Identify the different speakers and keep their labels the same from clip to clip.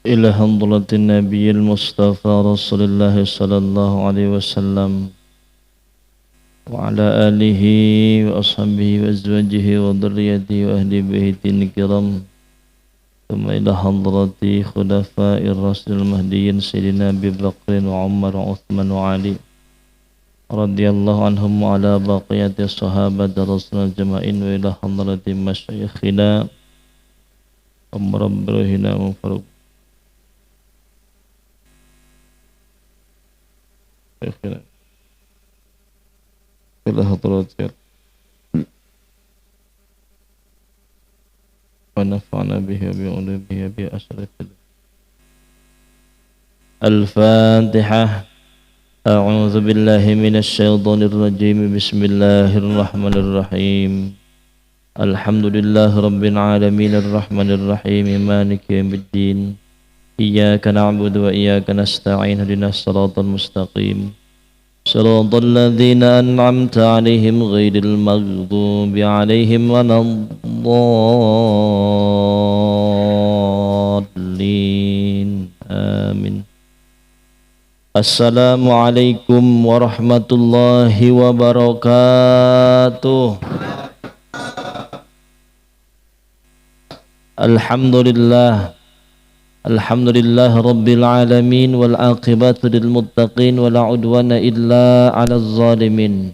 Speaker 1: إلى حضرة النبي المصطفى رسول الله صلى الله عليه وسلم وعلى آله وأصحابه وأزواجه وذريته وأهل بيته الكرام ثم إلى حضرة خلفاء الراشدين المهديين سيدنا أبي بكر وعمر وعثمان وعلي رضي الله عنهم وعلى بقية الصحابة رسول الجماعين وإلى حضرة مشايخنا ومربينا ومفروض إلى حضرات ونفعنا به وبعلومه بأشرف الفاتحة. أعوذ بالله من الشيطان الرجيم. بسم الله الرحمن الرحيم. الحمد لله رب العالمين الرحمن الرحيم مالك يوم الدين. إياك نعبد وإياك نستعين اهدنا الصراط المستقيم صراط الذين أنعمت عليهم غير المغضوب عليهم ولا الضالين آمين. السلام عليكم ورحمة الله وبركاته. Alhamdulillah Rabbil Alamin wal aqibatu lil muttaqin wala udwana illa 'alal zalimin.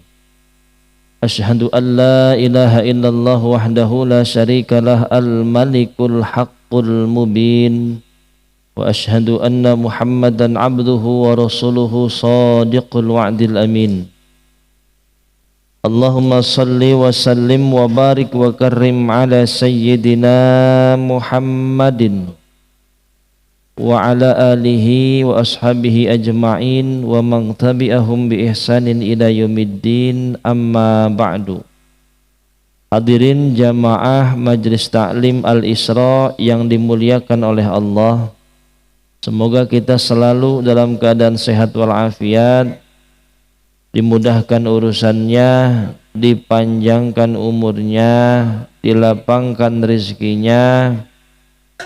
Speaker 1: Asyhadu an la ilaha illallah wahdahu la syarikalah al malikul haqqul mubin wa asyhadu anna Muhammadan 'abduhu wa rasuluhu shadiqul wa'dil amin. Allahumma salli wa sallim wa barik wa karrim ala sayyidina Muhammadin wa ala alihi wa ashabihi ajma'in wa man tabi'ahum bi ihsanin ila yaumiddin, amma ba'du. Hadirin jamaah Majlis Ta'lim Al-Isra yang dimuliakan oleh Allah, semoga kita selalu dalam keadaan sehat walafiat, dimudahkan urusannya, dipanjangkan umurnya, dilapangkan rezekinya,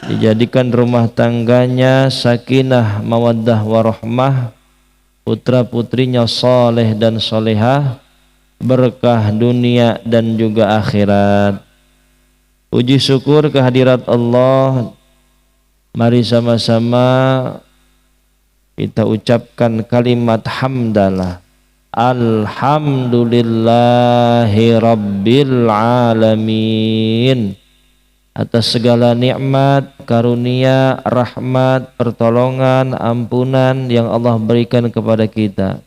Speaker 1: dijadikan rumah tangganya sakinah mawaddah warahmah, putra putrinya soleh dan solehah, berkah dunia dan juga akhirat. Puji syukur kehadirat Allah. Mari sama-sama kita ucapkan kalimat hamdalah. Alhamdulillahi Rabbil Alamin, atas segala nikmat, karunia, rahmat, pertolongan, ampunan yang Allah berikan kepada kita,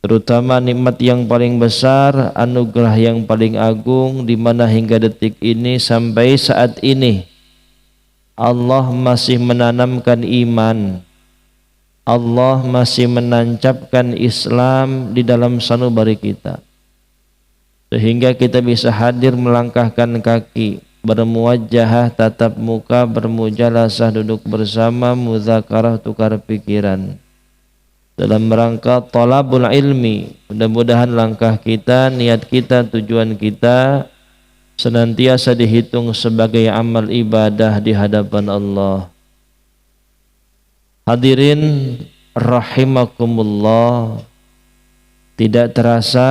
Speaker 1: terutama nikmat yang paling besar, anugerah yang paling agung, di mana hingga detik ini sampai saat ini Allah masih menanamkan iman, Allah masih menancapkan Islam di dalam sanubari kita, sehingga kita bisa hadir melangkahkan kaki, bermuwajahah, tatap muka, bermujalasah, duduk bersama, muzakarah, tukar pikiran dalam rangka thalabul ilmi. Mudah-mudahan langkah kita, niat kita, tujuan kita senantiasa dihitung sebagai amal ibadah di hadapan Allah. Hadirin rahimakumullah, tidak terasa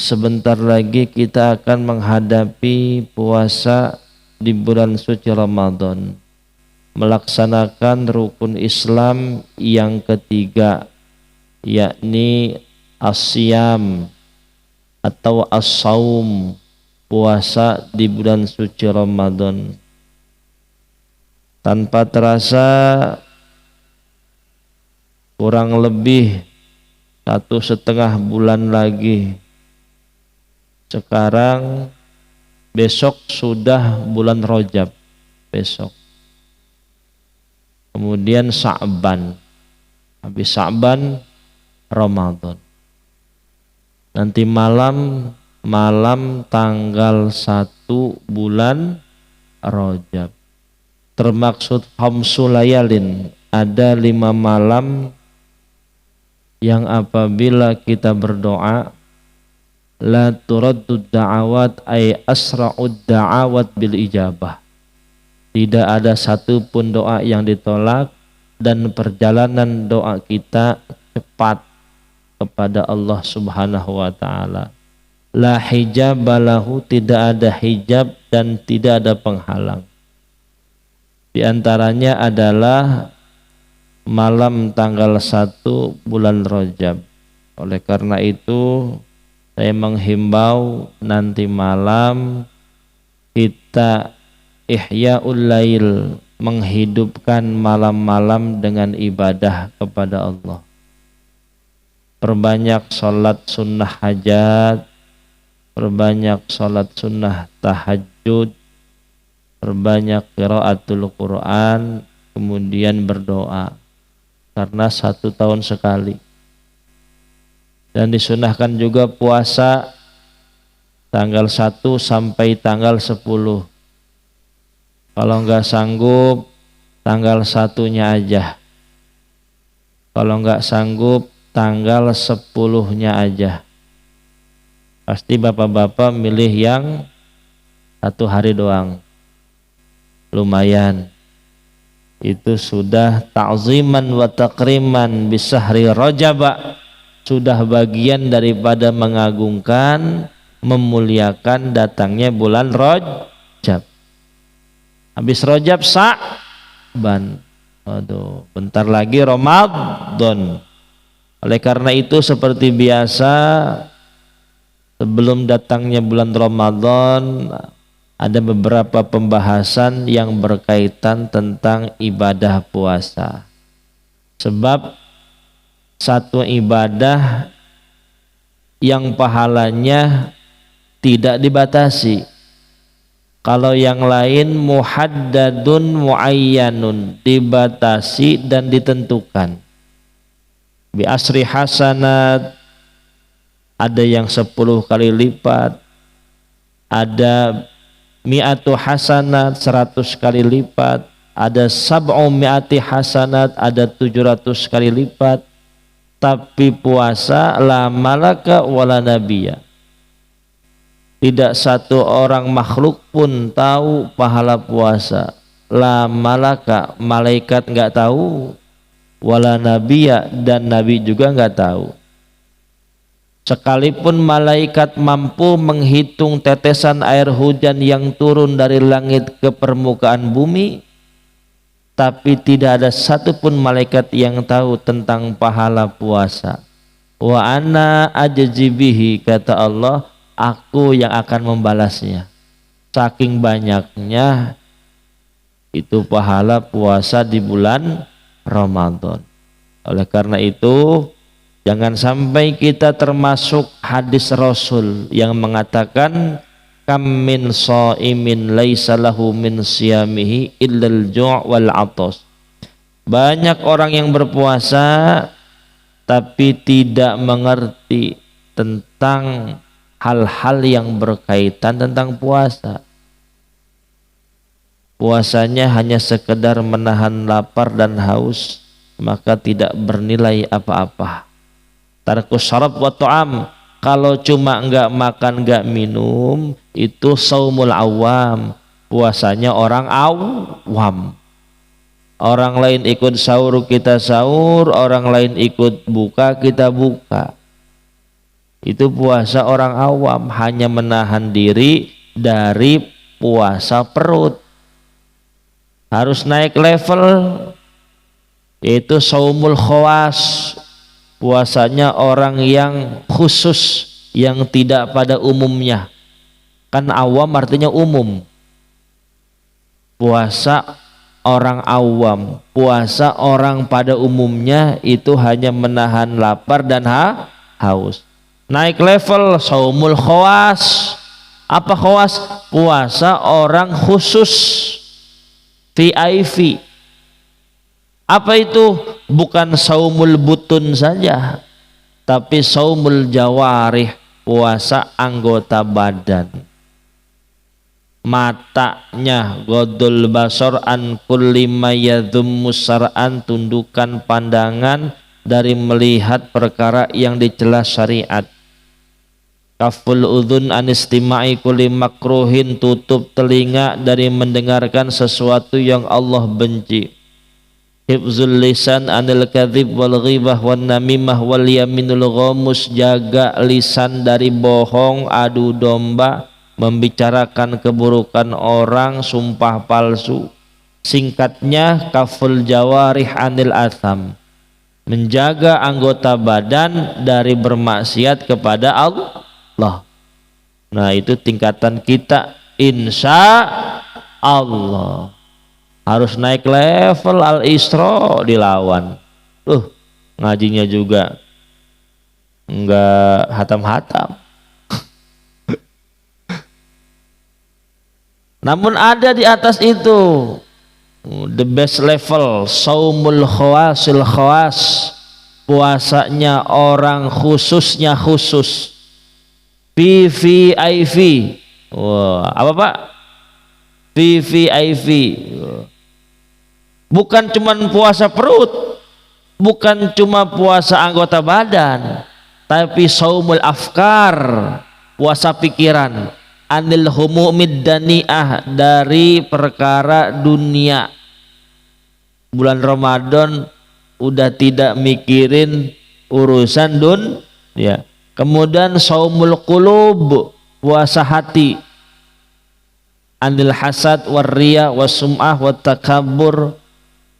Speaker 1: sebentar lagi kita akan menghadapi puasa di bulan suci Ramadan, melaksanakan rukun Islam yang ketiga, yakni as-siyam atau as-saum, puasa di bulan suci Ramadan. Tanpa terasa kurang lebih 1,5 bulan lagi. Sekarang besok sudah bulan Rajab, besok. Kemudian Sa'ban, habis Sa'ban Ramadan. Nanti malam tanggal 1 bulan Rajab. Termaksud khamsu layalin, ada 5 malam yang apabila kita berdoa la turaddu da'awat ay asra'ud da'awat bil ijabah, Tidak ada satupun doa yang ditolak, dan perjalanan doa kita cepat kepada Allah Subhanahu wa taala. La hijab balahu, tidak ada hijab dan tidak ada penghalang. Di antaranya adalah malam tanggal 1 bulan Rajab. Oleh karena itu saya menghimbau nanti malam kita ihya'ul lail, menghidupkan malam-malam dengan ibadah kepada Allah. Perbanyak sholat sunnah hajat, perbanyak sholat sunnah tahajud, perbanyak qiraatul Quran, kemudian berdoa, karena 1 tahun sekali. Dan disunahkan juga puasa tanggal 1 sampai tanggal 10. Kalau enggak sanggup, tanggal 1-nya aja. Kalau enggak sanggup, tanggal 10-nya aja. Pasti bapak-bapak milih yang 1 hari doang. Lumayan. Itu sudah ta'ziman wa takriman bisahri Rajab. Sudah bagian daripada mengagungkan, memuliakan datangnya bulan Rajab. Habis Rajab Sa'ban. Aduh, bentar lagi Ramadan. Oleh karena itu seperti biasa, sebelum datangnya bulan Ramadan ada beberapa pembahasan yang berkaitan tentang ibadah puasa. Sebab satu ibadah yang pahalanya tidak dibatasi. Kalau yang lain muhaddadun muayyanun, dibatasi dan ditentukan. Bi asri hasanat, ada yang 10 kali lipat, ada mi'atu hasanat 100 kali lipat, ada sab'u mi'ati hasanat, ada 700 kali lipat. Tapi puasa la malaka wala nabiyya, tidak satu orang makhluk pun tahu pahala puasa. La malaka, malaikat enggak tahu, wala nabiyya, dan nabi juga enggak tahu. Sekalipun malaikat mampu menghitung tetesan air hujan yang turun dari langit ke permukaan bumi, tapi tidak ada satupun malaikat yang tahu tentang pahala puasa. Wa ana ajzi bihi, kata Allah, aku yang akan membalasnya. Saking banyaknya itu pahala puasa di bulan Ramadan. Oleh karena itu jangan sampai kita termasuk hadis Rasul yang mengatakan kam min shaimin laisa lahu min siyamihi illal ju' wal 'athas. Banyak orang yang berpuasa tapi tidak mengerti tentang hal-hal yang berkaitan tentang puasa. Puasanya hanya sekedar menahan lapar dan haus, maka tidak bernilai apa-apa. Tarkus syarab wa ta'am, kalau cuma enggak makan enggak minum, itu saumul awam, puasanya orang awam. Orang lain ikut sahur kita sahur, orang lain ikut buka kita buka. Itu puasa orang awam, hanya menahan diri dari puasa perut. Harus naik level, yaitu saumul khawas, puasanya orang yang khusus, yang tidak pada umumnya. Kan awam artinya umum. Puasa orang awam, puasa orang pada umumnya itu hanya menahan lapar dan haus. Naik level saumul khawas. Apa khawas? Puasa orang khusus, VIP. Apa itu? Bukan saumul butun saja, tapi saumul jawarih, puasa anggota badan. Matanya godul basar an kulli ma yadhummu syar'an, tundukkan pandangan dari melihat perkara yang dicela syariat. Kaful udhun anistima'i kulli makruhin, tutup telinga dari mendengarkan sesuatu yang Allah benci. Hifzul lisan anil kadhib wal ghibah wan namimah wal yaminul ghamus, jaga lisan dari bohong, adu domba, membicarakan keburukan orang, sumpah palsu. Singkatnya, kaful jawarih anil atham, menjaga anggota badan dari bermaksiat kepada Allah. Nah, itu tingkatan kita insya Allah. Harus naik level al-isra dilawan. Ngajinya juga enggak hatam-hatam. Namun ada di atas itu the best level, saumul khawasil khawas, puasanya orang khususnya khusus. VVIV. Wah, apa Pak? VVIV. Bukan cuma puasa perut, bukan cuma puasa anggota badan, tapi saumul afkar, puasa pikiran, anil humumid dani'ah, dari perkara dunia. Bulan Ramadan udah tidak mikirin urusan ya. Kemudian saumul qulub, puasa hati, anil hasad warriya wasum'ah watakabur,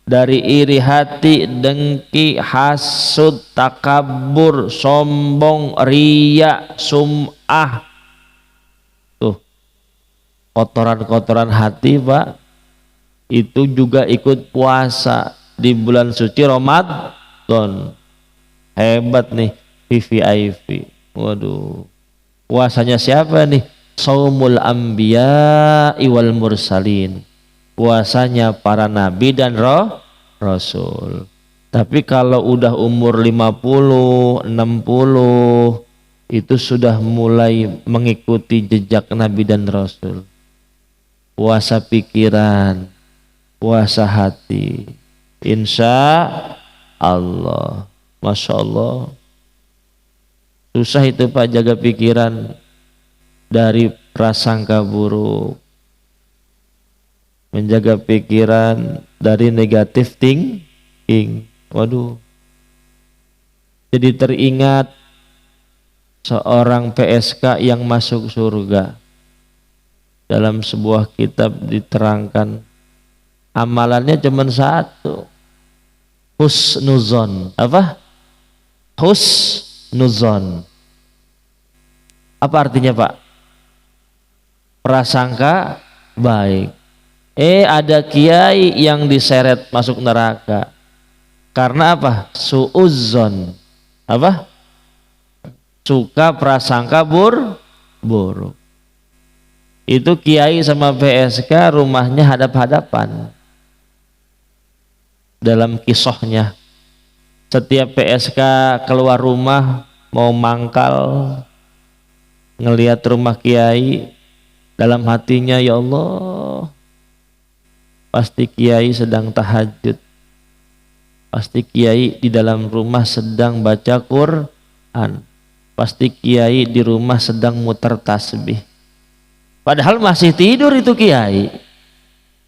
Speaker 1: dari iri hati, dengki, hasud, takabur, sombong, riya, sum'ah. Tuh, kotoran-kotoran hati Pak, itu juga ikut puasa di bulan suci Ramadan. Hebat nih VVIP. Waduh, puasanya siapa nih? Saumul anbiya wal mursalin, puasanya para nabi dan rasul. Tapi kalau udah umur 50, 60, itu sudah mulai mengikuti jejak nabi dan rasul. Puasa pikiran, puasa hati, insya Allah. Masya Allah, susah itu Pak, jaga pikiran dari prasangka buruk, menjaga pikiran dari negatif thinking. Waduh, jadi teringat seorang PSK yang masuk surga. Dalam sebuah kitab diterangkan amalannya cuma satu, husnuzon. Apa? Husnuzon. Apa artinya Pak? Prasangka baik. Ada kiai yang diseret masuk neraka karena apa? Suuzzon. Apa? Suka prasangka buruk. Itu kiai sama PSK rumahnya hadap-hadapan. Dalam kisahnya, setiap PSK keluar rumah mau mangkal, ngelihat rumah kiai, dalam hatinya, ya Allah, pasti kiai sedang tahajud, pasti kiai di dalam rumah sedang baca Quran, pasti kiai di rumah sedang muter tasbih. Padahal masih tidur itu kiai.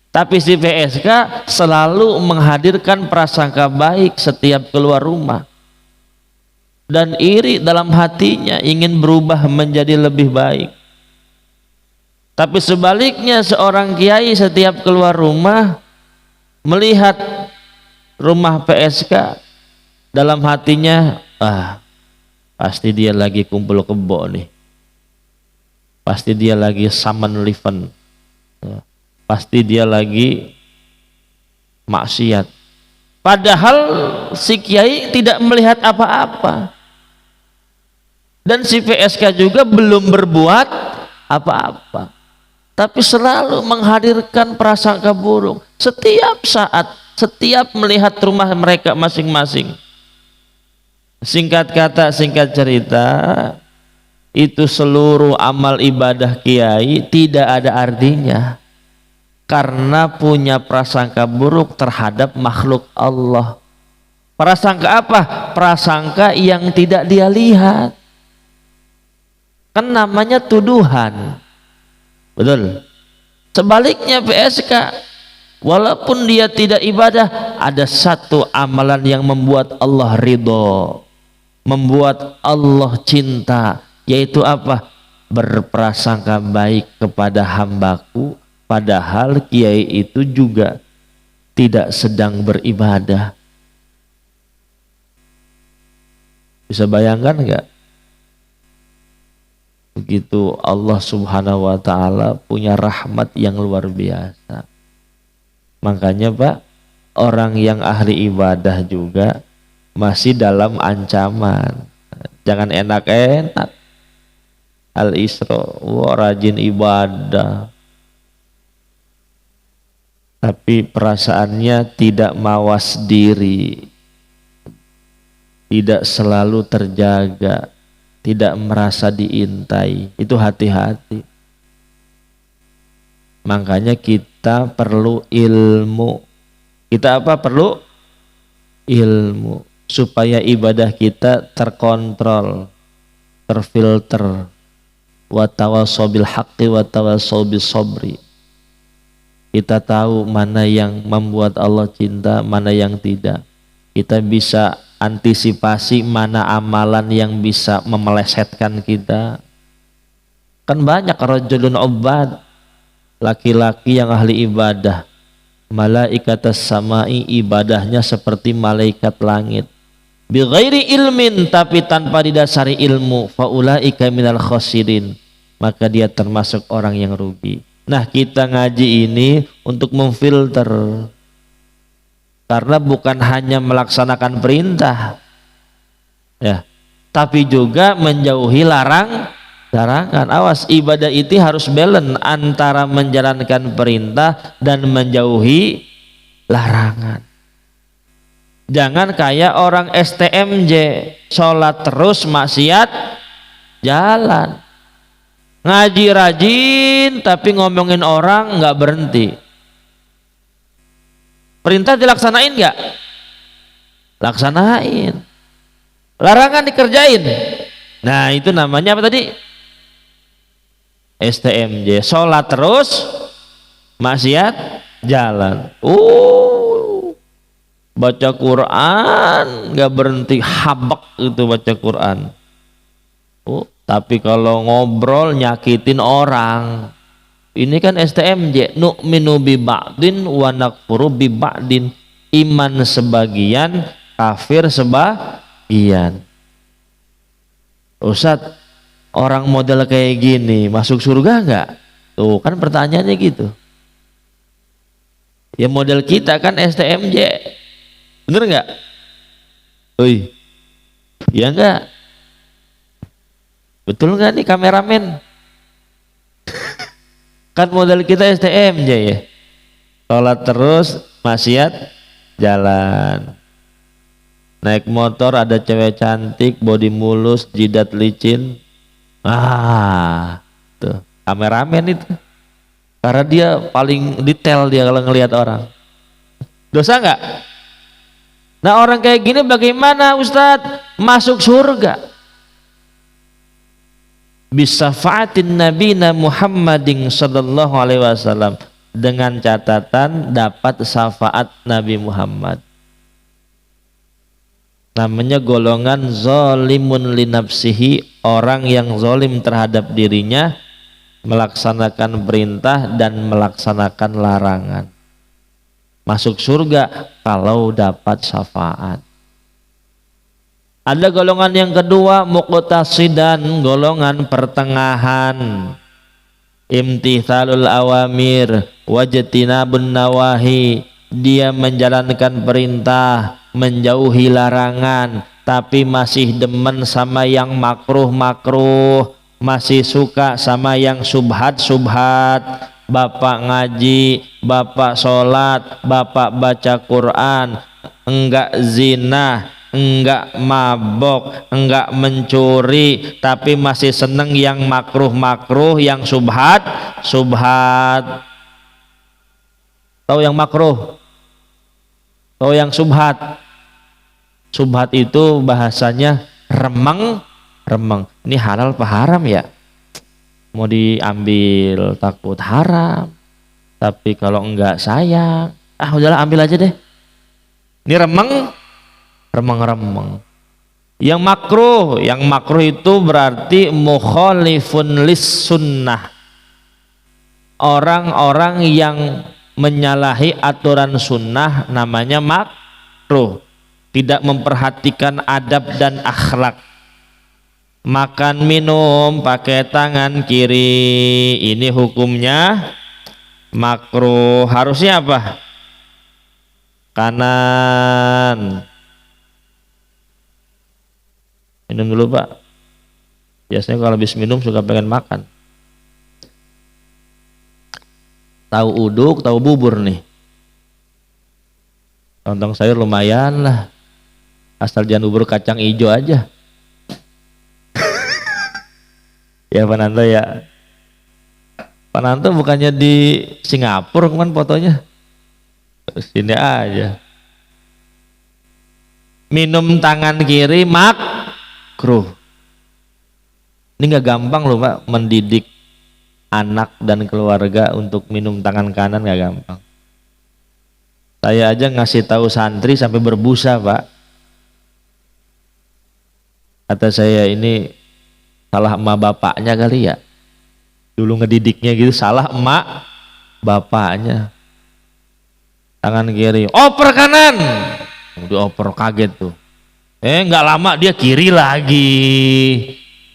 Speaker 1: Tapi si PSK selalu menghadirkan prasangka baik setiap keluar rumah, dan iri dalam hatinya ingin berubah menjadi lebih baik. Tapi sebaliknya, seorang kiai setiap keluar rumah melihat rumah PSK, dalam hatinya, pasti dia lagi kumpul kebo nih, pasti dia lagi saman liven, pasti dia lagi maksiat. Padahal si kiai tidak melihat apa-apa, dan si PSK juga belum berbuat apa-apa, tapi selalu menghadirkan prasangka buruk setiap saat, setiap melihat rumah mereka masing-masing. Singkat kata, singkat cerita, itu seluruh amal ibadah kiai tidak ada artinya karena punya prasangka buruk terhadap makhluk Allah. Prasangka apa? Prasangka yang tidak dia lihat. Kan namanya tuduhan. Betul. Sebaliknya PSK, walaupun dia tidak ibadah, ada satu amalan yang membuat Allah ridho, membuat Allah cinta, yaitu apa? Berprasangka baik kepada hambaku, padahal kiai itu juga tidak sedang beribadah. Bisa bayangkan enggak? Begitu Allah subhanahu wa ta'ala punya rahmat yang luar biasa. Makanya Pak, orang yang ahli ibadah juga masih dalam ancaman. Jangan enak-enak. Al-Isra, wah rajin ibadah, tapi perasaannya tidak mawas diri, tidak selalu terjaga, tidak merasa diintai. Itu hati-hati. Makanya kita perlu ilmu. Kita apa? Perlu ilmu supaya ibadah kita terkontrol, terfilter. Wa tawassaw bil haqqi wa tawassaw bis sabri. Kita tahu mana yang membuat Allah cinta, mana yang tidak. Kita bisa antisipasi mana amalan yang bisa memelesetkan kita. Kan banyak rajulun ubad, laki-laki yang ahli ibadah, malaikatas samai, ibadahnya seperti malaikat langit, bi ghairi ilmin, tapi tanpa didasari ilmu, faulaika minal khasirin, maka dia termasuk orang yang rugi. Nah, kita ngaji ini untuk memfilter, karena bukan hanya melaksanakan perintah ya, tapi juga menjauhi larangan. Awas, ibadah itu harus balance antara menjalankan perintah dan menjauhi larangan. Jangan kayak orang STMJ, sholat terus maksiat jalan, ngaji rajin tapi ngomongin orang nggak berhenti. Perintah dilaksanain nggak? Laksanain. Larangan dikerjain. Nah, itu namanya apa tadi? STMJ, sholat terus maksiat jalan. Baca Quran nggak berhenti, habak itu baca Quran. Tapi kalau ngobrol nyakitin orang, ini kan STMJ, nu'minu bi ba'din wa nakfuru bi ba'din, iman sebagian, kafir sebagian. Ustadz, orang model kayak gini masuk surga nggak? Tuh kan pertanyaannya gitu. Ya model kita kan STMJ, bener nggak? Oi, ya nggak? Betul nggak nih kameramen? Kan model kita STMJ ya, sholat terus maksiat jalan. Naik motor ada cewek cantik, body mulus, jidat licin. Tuh kameramen itu, karena dia paling detail dia kalau ngelihat orang. Dosa nggak? Nah, orang kayak gini bagaimana Ustadz masuk surga? Bisafaatin nabina Muhammadin sallallahu alaihi wasallam, dengan catatan dapat syafaat Nabi Muhammad. Namanya golongan zalimun li nafsihi, orang yang zalim terhadap dirinya, melaksanakan perintah dan melaksanakan larangan. Masuk surga kalau dapat syafaat. Ada golongan yang kedua, muqtasidan, golongan pertengahan, imtithalul awamir wajtinabun nawahi, dia menjalankan perintah, menjauhi larangan, tapi masih demen sama yang makruh-makruh, masih suka sama yang subhat-subhat. Bapak ngaji, bapak sholat, bapak baca Quran, enggak zina, enggak mabok, enggak mencuri, tapi masih seneng yang makruh-makruh, yang subhat-subhat. Tahu yang makruh? Tahu yang subhat? Subhat itu bahasanya remeng. Ini halal apa haram ya? mau diambil takut haram, tapi kalau enggak sayang, udahlah ambil aja deh. Ini remeng. Yang makruh itu berarti mukhalifun lis sunnah, orang-orang yang menyalahi aturan sunnah namanya makruh, tidak memperhatikan adab dan akhlak. Makan minum pakai tangan kiri, ini hukumnya makruh. Harusnya apa? Kanan. Minum dulu Pak, biasanya kalau habis minum suka pengen makan. Tahu uduk, tahu bubur nih, lontong sayur lumayan lah, asal jangan bubur kacang hijau aja. Ya Pak Nanto ya, Pak Nanto bukannya di Singapura kemarin fotonya, sini aja. Minum tangan kiri makruh. Ini nggak gampang loh Pak, mendidik anak dan keluarga untuk minum tangan kanan, nggak gampang. Saya aja ngasih tahu santri sampai berbusa Pak. Kata saya, ini salah emak bapaknya kali ya, dulu ngedidiknya gitu, salah emak bapaknya. Tangan kiri, oper kanan, dioper, kaget tuh. Nggak lama dia kiri lagi,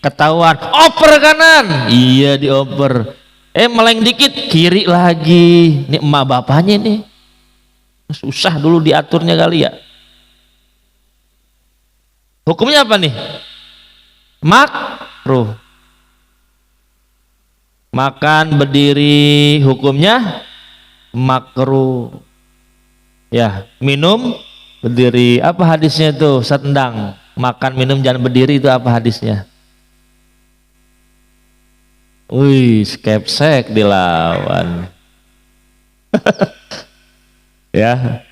Speaker 1: ketahuan, oper kanan, iya dioper. Meleng dikit, kiri lagi. Ini emak bapaknya nih, susah dulu diaturnya kali ya. Hukumnya apa nih? Makruh. Makan berdiri hukumnya makruh. Ya, minum berdiri, apa hadisnya itu? Setendang. Makan minum jangan berdiri, itu apa hadisnya? Wih, skepsek dilawan. Ya,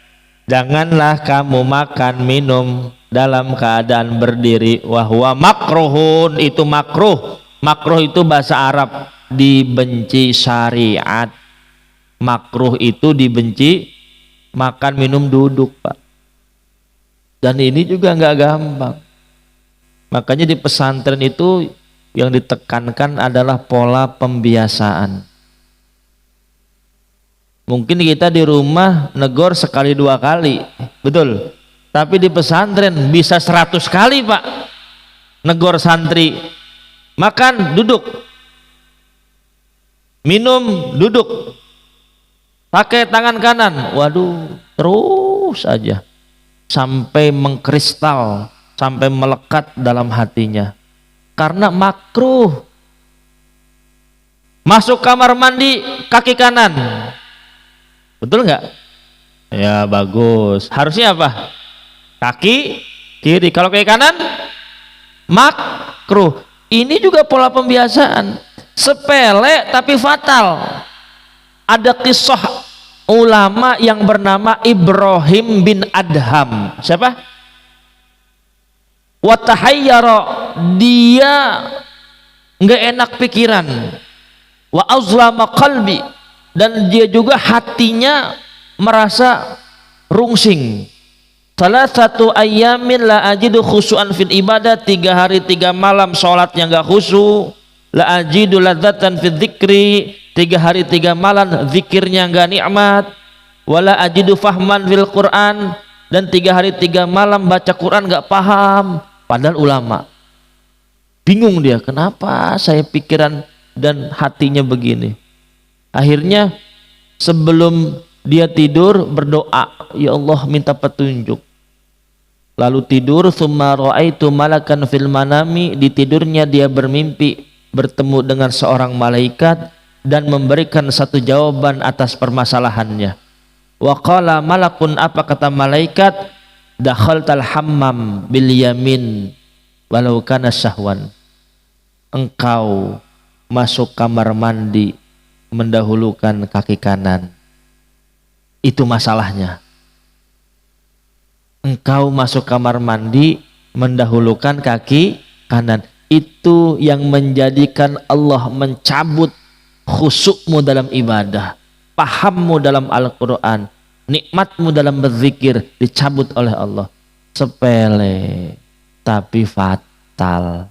Speaker 1: janganlah kamu makan minum dalam keadaan berdiri. Wahwa makruhun, itu makruh. Makruh itu bahasa Arab, dibenci syariat. Makruh itu dibenci. Makan minum duduk Pak. Dan ini juga nggak gampang. Makanya di pesantren itu yang ditekankan adalah pola pembiasaan. Mungkin kita di rumah negor sekali dua kali, betul. Tapi di pesantren bisa 100 kali Pak. Negor santri, makan duduk, minum duduk, pakai tangan kanan. Waduh, terus aja sampai mengkristal, sampai melekat dalam hatinya. Karena makruh. Masuk kamar mandi kaki kanan, betul nggak? Ya bagus. Harusnya apa? Kaki kiri. Kalau kaki kanan makruh. Ini juga pola pembiasaan. Sepele tapi fatal. Ada kisah ulama yang bernama Ibrahim bin Adham. Siapa? Watahayyara, dia nggak enak pikiran. Wa azlama qalbi, dan dia juga hatinya merasa rungsing. Salah satu ayamin la ajidu khusyu'an fil ibadah, 3 hari 3 malam sholatnya nggak khusyuk. La ajidu ladzatan fil dzikri, 3 hari 3 malam zikirnya nggak nikmat. Wala ajidu fahman fil Quran, dan 3 hari 3 malam baca Quran nggak paham. Padahal ulama. Bingung dia, kenapa saya pikiran dan hatinya begini. Akhirnya sebelum dia tidur berdoa, ya Allah minta petunjuk. Lalu tidur, tsumma ra'aitu malakan fil manami, di tidurnya dia bermimpi bertemu dengan seorang malaikat dan memberikan satu jawaban atas permasalahannya. Wa qala malakun, apa kata malaikat? Dakhaltal hammam bil yamin walau kana syahwan. Engkau masuk kamar mandi mendahulukan kaki kanan. Itu masalahnya. Engkau masuk kamar mandi mendahulukan kaki kanan. itu yang menjadikan Allah mencabut khusyukmu dalam ibadah, pahammu dalam Al-Quran, nikmatmu dalam berzikir dicabut oleh Allah. Sepele tapi fatal.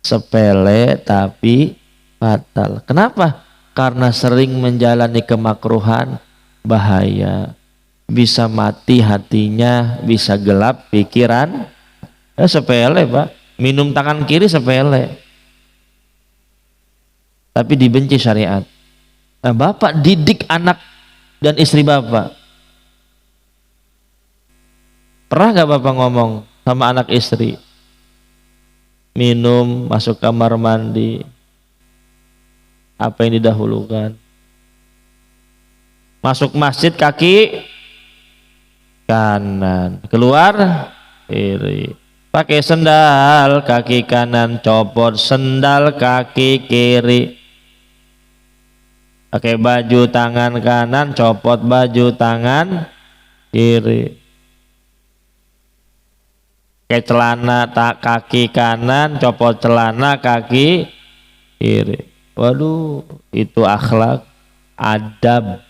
Speaker 1: Sepele tapi fatal. Kenapa? Karena sering menjalani kemakruhan, bahaya. Bisa mati hatinya, bisa gelap pikiran. Ya sepele Pak. Minum tangan kiri sepele, tapi dibenci syariat. Nah, Bapak didik anak dan istri Bapak. Pernah gak Bapak ngomong sama anak istri, minum, masuk kamar mandi, apa yang didahulukan? Masuk masjid kaki kanan, keluar kiri. Pakai sendal kaki kanan, copot sendal kaki kiri. Pakai baju tangan kanan, copot baju tangan kiri. Pakai celana kaki kanan, copot celana kaki kiri. Waduh, itu akhlak, adab.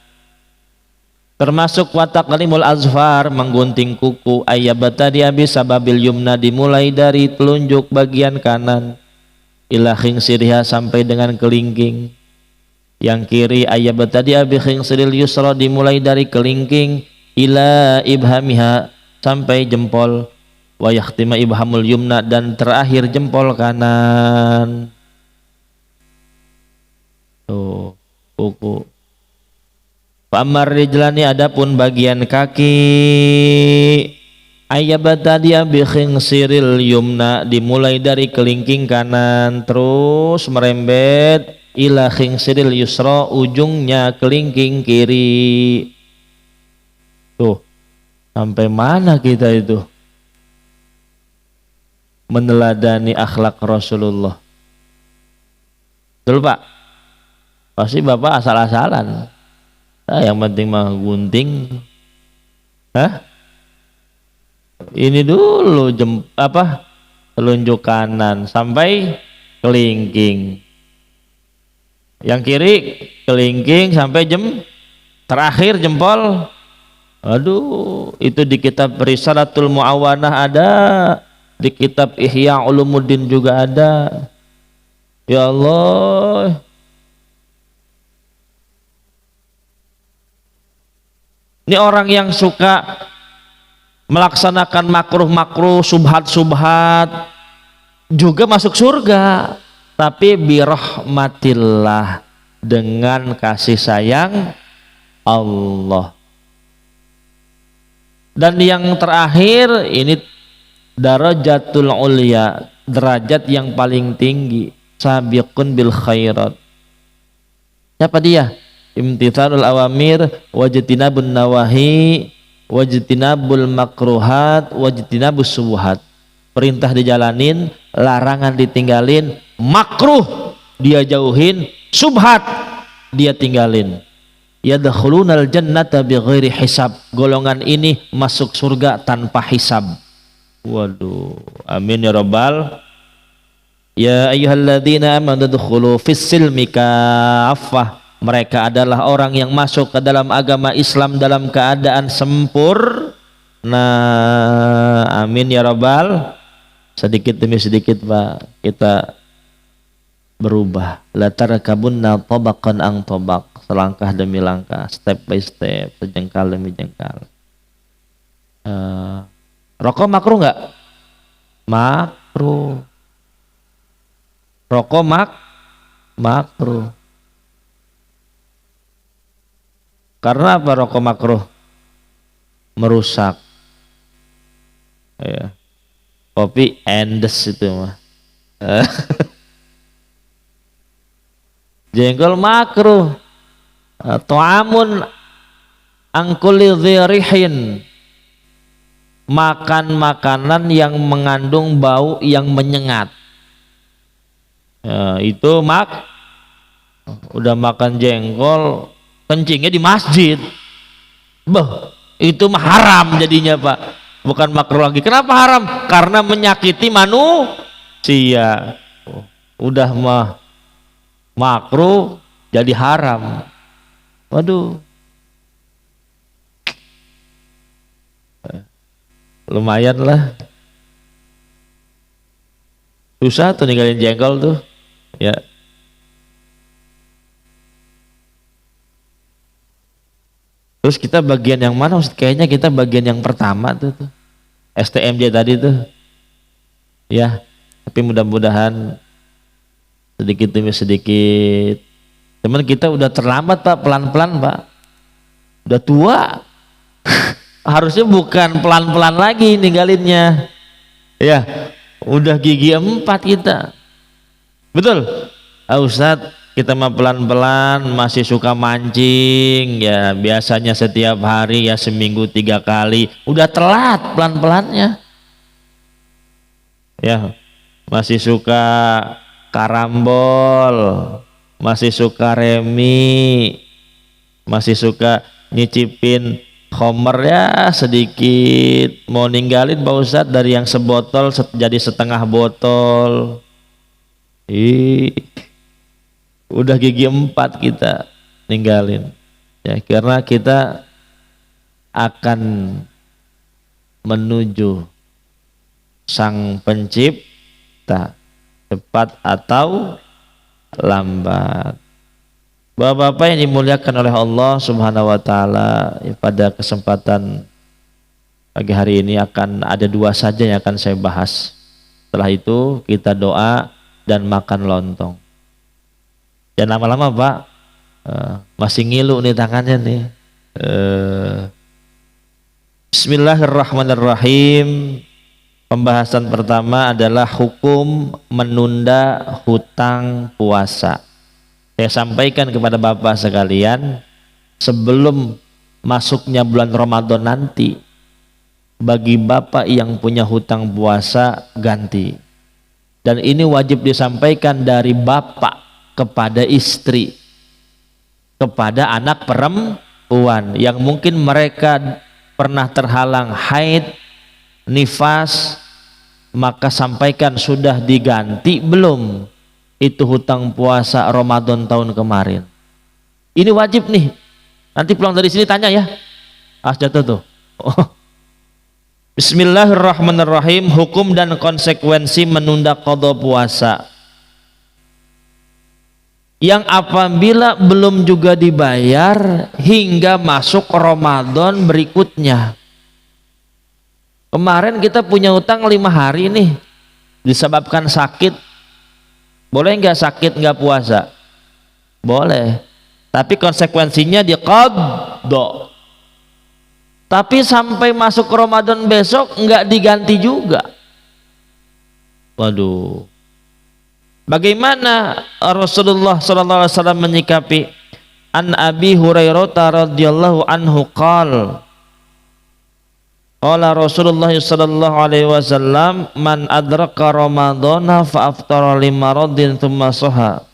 Speaker 1: Termasuk wataqlimul azfar, menggunting kuku, ayyabtadi bisababil yumna, dimulai dari telunjuk bagian kanan ila khinsiriha, sampai dengan kelingking. Yang kiri ayyabtadi bi khinsiril yusra, dimulai dari kelingking ila ibhamiha, sampai jempol. Wa yakhtima ibhamul yumna, dan terakhir jempol kanan. Tuh kuku. Pamar rijlani, adapun bagian kaki, ayyabtadiya bi khinsiril yumna, dimulai dari kelingking kanan terus merembet ila khinsiril yusra, ujungnya kelingking kiri. Tuh, sampai mana kita itu meneladani akhlak Rasulullah? Betul Pak? Pasti Bapak asal-asalan. Nah, yang penting mah gunting. Hah? Ini dulu telunjuk kanan sampai kelingking. Yang kiri kelingking sampai terakhir jempol. Aduh, itu di kitab Risalatul Muawanah ada, di kitab Ihya Ulumuddin juga ada. Ya Allah. Ini orang yang suka melaksanakan makruh-makruh, subhat-subhat, juga masuk surga, tapi birahmatillah, dengan kasih sayang Allah. Dan yang terakhir ini darajatul ulya, derajat yang paling tinggi, sabiqun bil khairat. Siapa dia? Imtithalul awamir wajtinabun nawahi wajtinabul makruhat wajtinabus subuhat. Perintah dijalanin, larangan ditinggalin, makruh dia jauhin, subhat dia tinggalin. Yadkhulunal jannata bighairi hisab, golongan ini masuk surga tanpa hisab. Waduh, amin ya rabbal. Ya ayyuhalladzina amanu dkhulu fis silmi kaffah. Mereka adalah orang yang masuk ke dalam agama Islam dalam keadaan sempurna. Amin ya rabbal. Sedikit demi sedikit Pak, kita berubah. La tarakabunna tabaqan ang tabaq, selangkah demi langkah, step by step, sejengkal demi jengkal. Rokok makruh nggak? Makruh. Rokok makruh. Karena apa rokok makruh? Merusak. Ya. Kopi endes itu mah. Jengkol makruh. Ta'amun angkuli dhirihin, makan makanan yang mengandung bau yang menyengat. Ya, itu udah makan jengkol, kencingnya di masjid. Itu mah haram jadinya Pak, bukan makruh lagi. Kenapa haram? Karena menyakiti manusia. Udah mah makruh jadi haram. Waduh, lumayan lah, susah tuh ninggalin jengkol tuh ya. Terus kita bagian yang mana? Kayaknya kita bagian yang pertama tuh STMJ tadi tuh ya. Tapi mudah-mudahan sedikit demi sedikit. Cuman kita udah terlambat Pak, pelan-pelan Pak, udah tua. Harusnya bukan pelan-pelan lagi ninggalinnya ya, udah gigi 4 kita, betul Ustadz. Kita mah pelan-pelan, masih suka mancing ya, biasanya setiap hari ya, seminggu 3 kali, udah telat pelan-pelannya ya. Masih suka karambol, masih suka remi, masih suka nyicipin Homer ya sedikit. Mau ninggalin Pak Ustadz dari yang sebotol jadi setengah botol. Udah gigi 4 kita ninggalin ya, karena kita akan menuju Sang Pencipta cepat atau lambat. Bapak-bapak yang dimuliakan oleh Allah Subhanahu wa taala, pada kesempatan pagi hari ini akan ada 2 saja yang akan saya bahas. Setelah itu kita doa dan makan lontong. Jangan lama-lama Pak, masih ngilu nih tangannya nih. Bismillahirrahmanirrahim. Pembahasan pertama adalah hukum menunda hutang puasa. Saya sampaikan kepada Bapak sekalian, sebelum masuknya bulan Ramadan nanti, bagi Bapak yang punya hutang puasa ganti. Dan ini wajib disampaikan dari Bapak kepada istri, kepada anak perempuan yang mungkin mereka pernah terhalang haid, nifas, maka sampaikan sudah diganti belum itu hutang puasa Ramadan tahun kemarin. Ini wajib nih, nanti pulang dari sini tanya ya. Jatuh tuh. Bismillahirrahmanirrahim. Hukum dan konsekuensi menunda qada puasa yang apabila belum juga dibayar hingga masuk Ramadan berikutnya. Kemarin kita punya utang 5 hari nih, disebabkan sakit. Boleh nggak sakit nggak puasa? Boleh, tapi konsekuensinya diqadha. Tapi sampai masuk Ramadan besok nggak diganti juga. Waduh, bagaimana Rasulullah SAW menyikapi? An Abi Hurairah radhiyallahu anhu qala qala Rasulullah sallallahu alaihi wasallam, man adraka ramadhana fa aftara limaradin thumma saha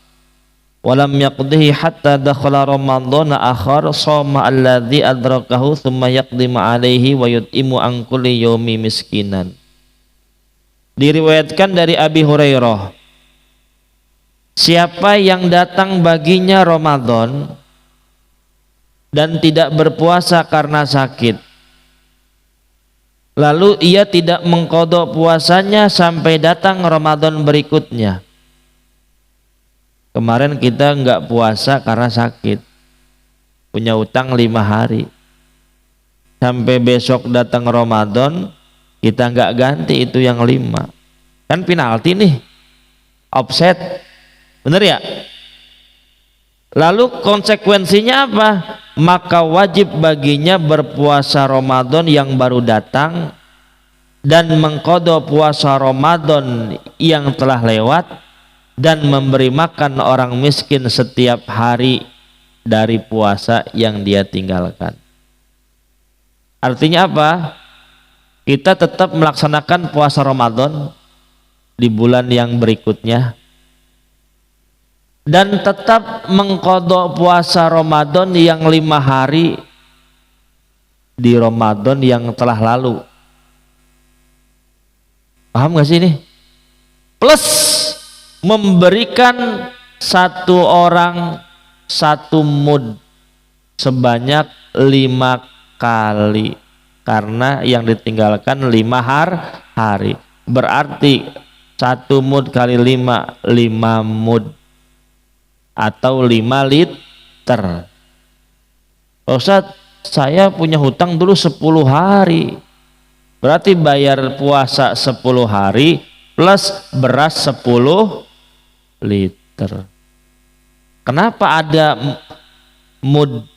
Speaker 1: wa lam yaqdihi hatta dakhala ramadhana akhar shoma alladhi adrakahu thumma yaqdimu alaihi wa yut'imu an kulli yaumi miskinan. Diriwayatkan dari Abi Hurairah, siapa yang datang baginya Ramadan dan tidak berpuasa karena sakit, lalu ia tidak mengqadha puasanya sampai datang Ramadan berikutnya. Kemarin kita enggak puasa karena sakit, punya utang 5 hari, sampai besok datang Ramadan kita enggak ganti itu yang 5, kan penalti nih, offset, bener ya? Lalu konsekuensinya apa? Maka wajib baginya berpuasa Ramadan yang baru datang dan mengqadha puasa Ramadan yang telah lewat dan memberi makan orang miskin setiap hari dari puasa yang dia tinggalkan. Artinya apa? Kita tetap melaksanakan puasa Ramadan di bulan yang berikutnya dan tetap mengqadha puasa Ramadan yang 5 hari di Ramadan yang telah lalu. Paham gak sih ini? Plus memberikan satu orang satu mud sebanyak 5 kali, karena yang ditinggalkan 5 hari. Berarti 1 mud kali 5 mud atau 5 liter. Ustaz, saya punya hutang dulu 10 hari, berarti bayar puasa 10 hari plus beras 10 liter. Kenapa ada mud?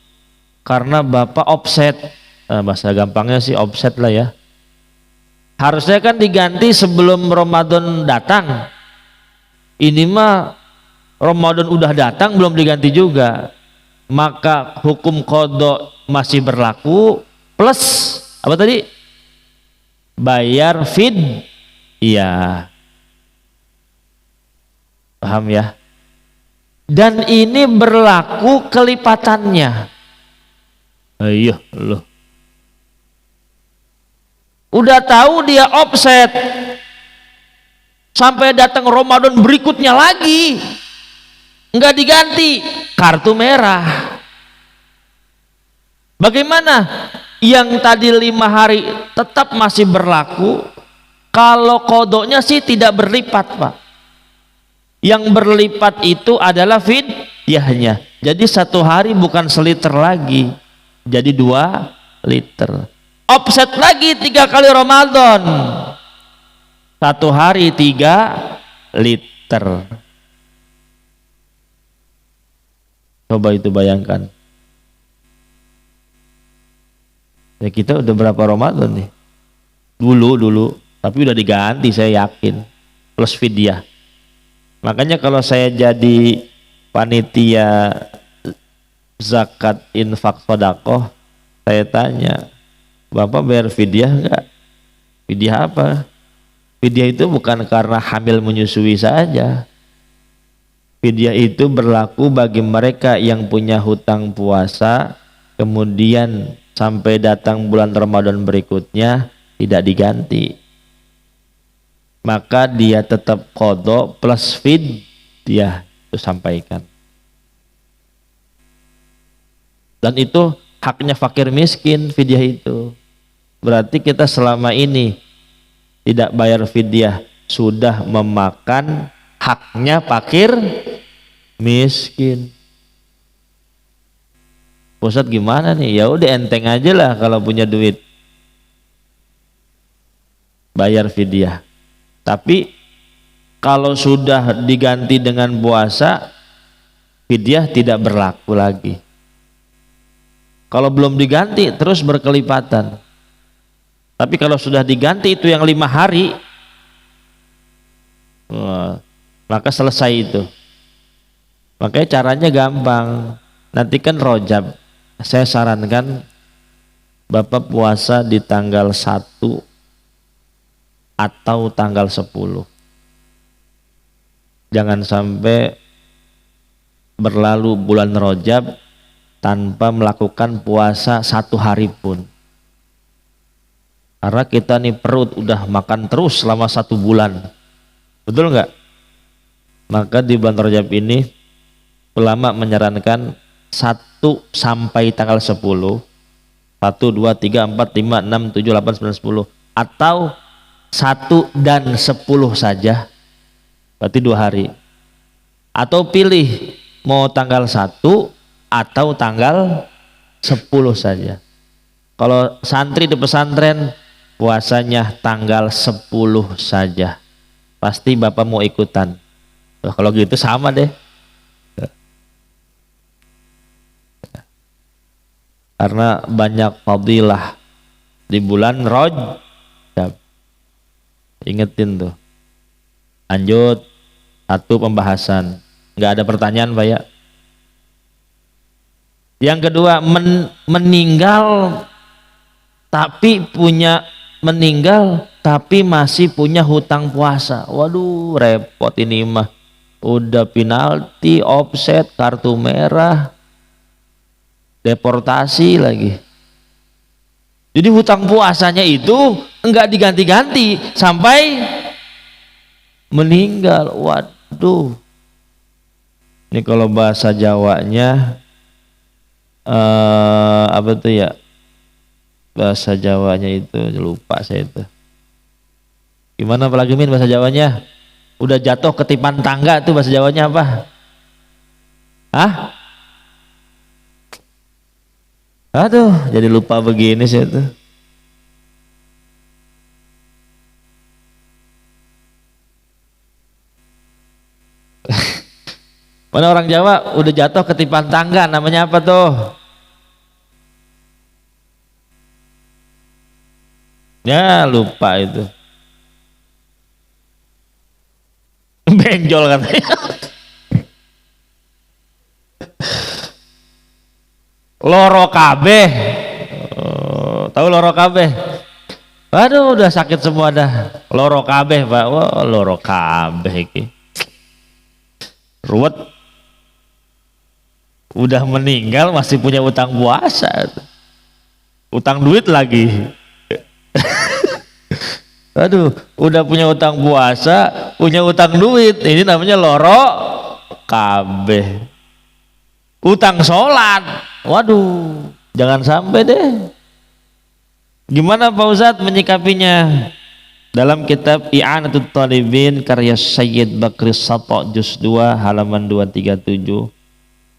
Speaker 1: Karena Bapak offset, bahasa gampangnya sih offset lah ya. Harusnya kan diganti sebelum Ramadan datang. Ini mah Ramadan udah datang belum diganti juga. Maka hukum qadha masih berlaku plus apa tadi? Bayar iya. Paham ya? Dan ini berlaku kelipatannya. Iya loh. Udah tahu dia offset, sampai datang Ramadan berikutnya lagi nggak diganti, kartu merah. Bagaimana? Yang tadi 5 hari tetap masih berlaku. Kalau kodoknya sih tidak berlipat, Pak. Yang berlipat itu adalah fidyahnya. Jadi 1 hari bukan seliter lagi, jadi 2 liter. Offset lagi 3 kali Ramadan, 1 hari 3 liter. Coba itu bayangkan. Ya kita udah berapa Ramadan nih? Dulu, tapi udah diganti saya yakin, plus fidyah. Makanya kalau saya jadi panitia zakat infak sedekah, saya tanya, Bapak bayar fidyah enggak? Fidyah apa? Fidyah itu bukan karena hamil menyusui saja. Fidyah itu berlaku bagi mereka yang punya hutang puasa, kemudian sampai datang bulan Ramadan berikutnya tidak diganti, maka dia tetap qadha plus fidyah, itu sampaikan. Dan itu haknya fakir miskin, fidyah itu. Berarti kita selama ini tidak bayar fidyah, sudah memakan haknya fakir miskin. Ustaz gimana nih? Ya udah enteng aja lah, kalau punya duit bayar fidyah. Tapi kalau sudah diganti dengan puasa, fidyah tidak berlaku lagi. Kalau belum diganti terus berkelipatan. Tapi kalau sudah diganti itu yang 5 hari, maka selesai itu. Makanya caranya gampang. Nanti kan Rajab, saya sarankan Bapak puasa di tanggal 1 atau tanggal 10. Jangan sampai berlalu bulan Rajab tanpa melakukan puasa 1 hari pun. Karena kita nih perut udah makan terus selama 1 bulan. Betul nggak? Maka di bulan Rajab ini ulama menyarankan 1 sampai tanggal 10. 1, 2, 3, 4, 5, 6, 7, 8, 9, 10. Atau 1 dan 10 saja. Berarti 2 hari. Atau pilih mau tanggal 1 atau tanggal 10 saja. Kalau santri di pesantren puasanya tanggal 10 saja. Pasti Bapak mau ikutan. Kalau gitu sama deh. Karena banyak fadilah di bulan Rajab. Ingetin tuh. Lanjut 1 pembahasan. Nggak ada pertanyaan Pak ya? Yang kedua, meninggal tapi masih punya hutang puasa. Waduh, repot ini mah. Udah penalti, offset, kartu merah, deportasi lagi. Jadi hutang puasanya itu enggak diganti-ganti sampai meninggal. Waduh, ini kalau bahasa Jawanya apa tuh ya? Bahasa Jawanya itu lupa saya itu. Gimana apalagi Min bahasa Jawanya? Udah jatuh ketipan tangga tuh bahasa Jawanya apa? Hah? Aduh, jadi lupa begini sih itu. Mana orang Jawa udah jatuh ketipan tangga namanya apa tuh? Ya lupa itu. Benjol katanya. Loro kabeh. Oh, tahu loro kabeh? Waduh udah sakit semua dah. Loro kabeh Pak. Wah loro kabeh iki. Ruwet. Udah meninggal masih punya utang puasa. Utang duit lagi. Aduh, udah punya utang puasa, punya utang duit. Ini namanya loro kabeh. Utang sholat. Waduh, jangan sampai deh. Gimana Pak Ustadz menyikapinya? Dalam kitab I'anatul Talibin karya Sayyid Bakri Sato juz 2 halaman 237.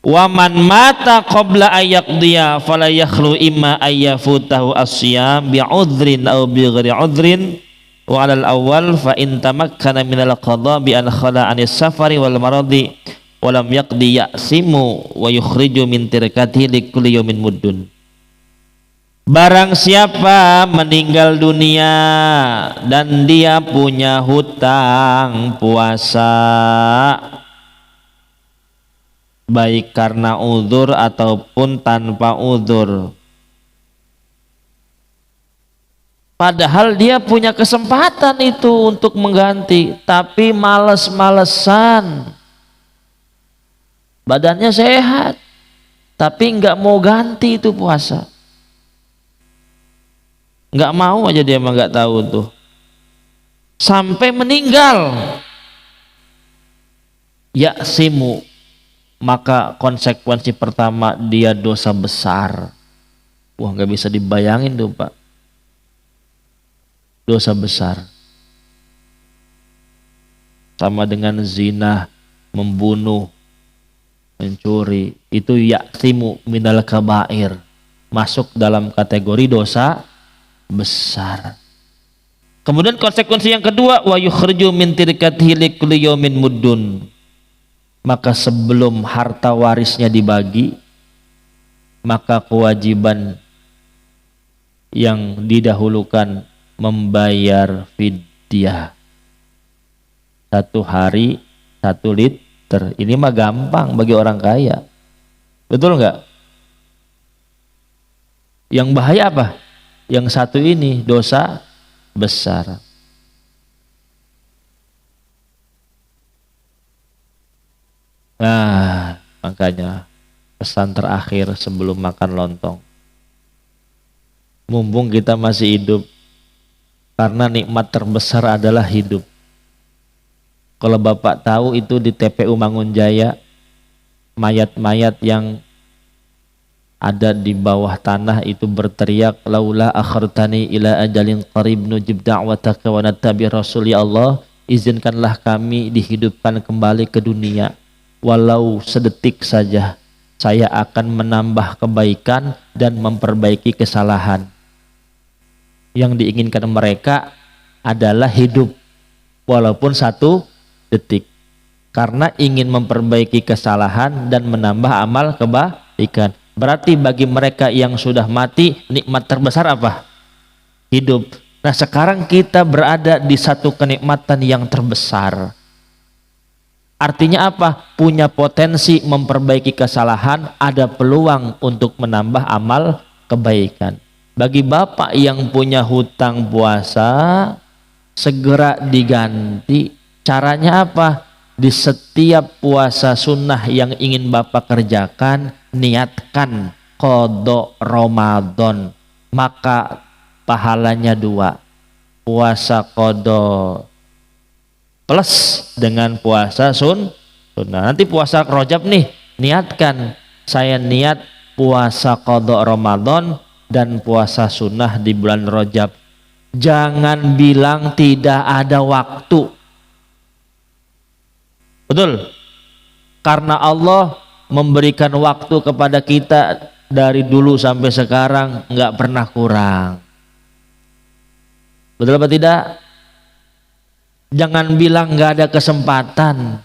Speaker 1: Wa man mata qabla ayaqdiya fala yakhlu imma ayyafutahu asyam bi'udhrin aw bighairi udhrin wa 'alal awwal fa in tamakkana minal qadha bi an khala 'anis safari wal maradi wa lam yaqdi ya'simu wa yukhriju min tirkatihi likulli yawmin muddun. Barang siapa meninggal dunia dan dia punya hutang puasa baik karena uzur ataupun tanpa uzur, padahal dia punya kesempatan itu untuk mengganti tapi males-malesan, badannya sehat tapi nggak mau ganti itu puasa, nggak mau aja dia mah nggak tahu tuh sampai meninggal. Ya simu, maka konsekuensi pertama dia dosa besar. Wah nggak bisa dibayangin tuh Pak, dosa besar sama dengan zina, membunuh, mencuri, itu yaksimu minal kabair, masuk dalam kategori dosa besar. Kemudian konsekuensi yang kedua, wa yukhriju min tirkatihi likulli yawmin muddun, maka sebelum harta warisnya dibagi, maka kewajiban yang didahulukan membayar fidyah 1 hari 1 liter. Ini mah gampang bagi orang kaya, betul nggak? Yang bahaya apa? Yang satu ini dosa besar. Nah, makanya pesan terakhir sebelum makan lontong, mumpung kita masih hidup, karena nikmat terbesar adalah hidup. Kalau Bapak tahu itu di TPU Mangunjaya, mayat-mayat yang ada di bawah tanah itu berteriak, laula akhartani ila ajalin qarib nujib da'wataka wa nattabi rasul, ya Allah izinkanlah kami dihidupkan kembali ke dunia, walau sedetik saja, saya akan menambah kebaikan dan memperbaiki kesalahan. Yang diinginkan mereka adalah hidup walaupun 1 detik, karena ingin memperbaiki kesalahan dan menambah amal kebaikan. Berarti bagi mereka yang sudah mati, nikmat terbesar apa? Hidup. Nah sekarang kita berada di satu kenikmatan yang terbesar. Artinya apa? Punya potensi memperbaiki kesalahan, ada peluang untuk menambah amal kebaikan. Bagi Bapak yang punya hutang puasa, segera diganti. Caranya apa? Di setiap puasa sunnah yang ingin Bapak kerjakan, niatkan qada Ramadan, maka pahalanya 2. Puasa qada plus dengan puasa sunnah. Nanti puasa Rajab nih, niatkan saya niat puasa qada Ramadan dan puasa sunnah di bulan Rajab. Jangan bilang tidak ada waktu. Betul? Karena Allah memberikan waktu kepada kita dari dulu sampai sekarang nggak pernah kurang. Betul apa tidak? Jangan bilang nggak ada kesempatan.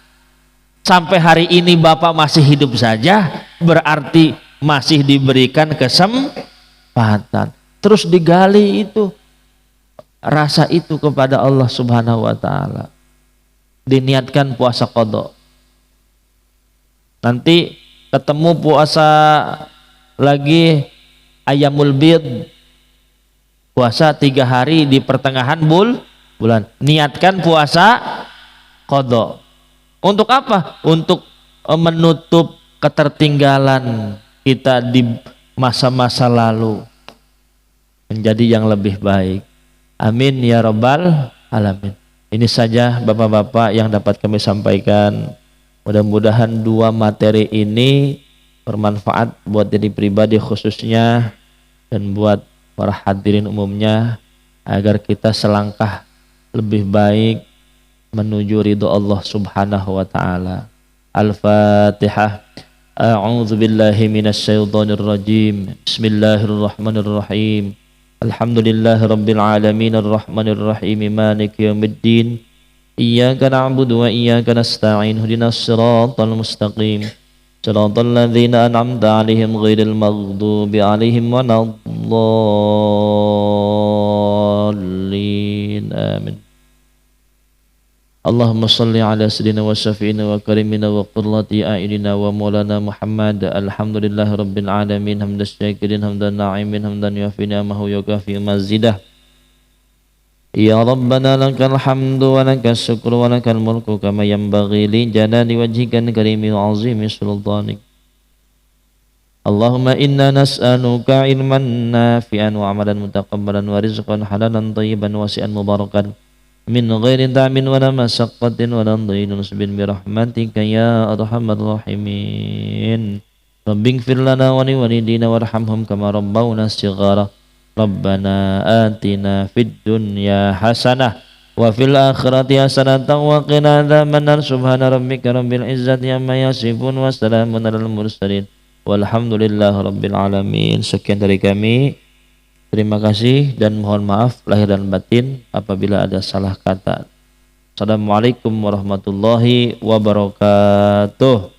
Speaker 1: Sampai hari ini Bapak masih hidup saja, berarti masih diberikan kesempatan. Terus digali itu rasa itu kepada Allah Subhanahu wa taala. Diniatkan puasa qada. Nanti ketemu puasa lagi Ayyamul Bid, puasa 3 hari di pertengahan bulan. Niatkan puasa qada. Untuk apa? Untuk menutup ketertinggalan kita di masa-masa lalu menjadi yang lebih baik. Amin ya rabbal alamin. Ini saja Bapak-bapak yang dapat kami sampaikan. Mudah-mudahan 2 materi ini bermanfaat buat diri pribadi khususnya dan buat para hadirin umumnya, agar kita selangkah lebih baik menuju ridho Allah Subhanahu wa taala. Al-Fatihah. A'udzu billahi minasy syaithanir rajim. Bismillahirrahmanirrahim. Alhamdulillahi rabbil alamin arrahmanir rahim maliki yaumiddin. Iyyaka na'budu wa iyyaka nasta'in. Ihdinas siratal mustaqim. Siratal ladzina an'amta 'alaihim ghairil maghdubi 'alaihim waladdallin. Amin. Allahumma salli ala sayyidina wa syafi'ina wa karimina wa qurrati a'yunina wa maulana Muhammad. Alhamdulillahi rabbil alamin hamdan syakirin hamdan na'imin hamdan yuafi ni'amahu yukafi mazidah. Ya Rabbana lakal hamdu wa lakas syukru wa lakal mulku kama yanbaghi li jalali wajhika karimi wa azimi sultanik. Allahumma inna nas'aluka ilman nafi'an wa amalan mutaqabbalan wa rizqan halalan tayyiban wasi'an mubarakan min ghairi ta'min wa la masyaqqatin wa la dhainin subin bi rahmatika ya arhamar rahimin. Rabbighfir lana wa li walidina warhamhum kama rabbawna shighara. Rabbana atina fid dunya hasanah wa fil akhirati hasanatan wa qina adzabannar. Subhana rabbika rabbil izzati amma yasifun wa salamun alal mursalin walhamdulillahi rabbil alamin. Sekian dari kami. Terima kasih dan mohon maaf lahir dan batin apabila ada salah kata. Assalamualaikum warahmatullahi wabarakatuh.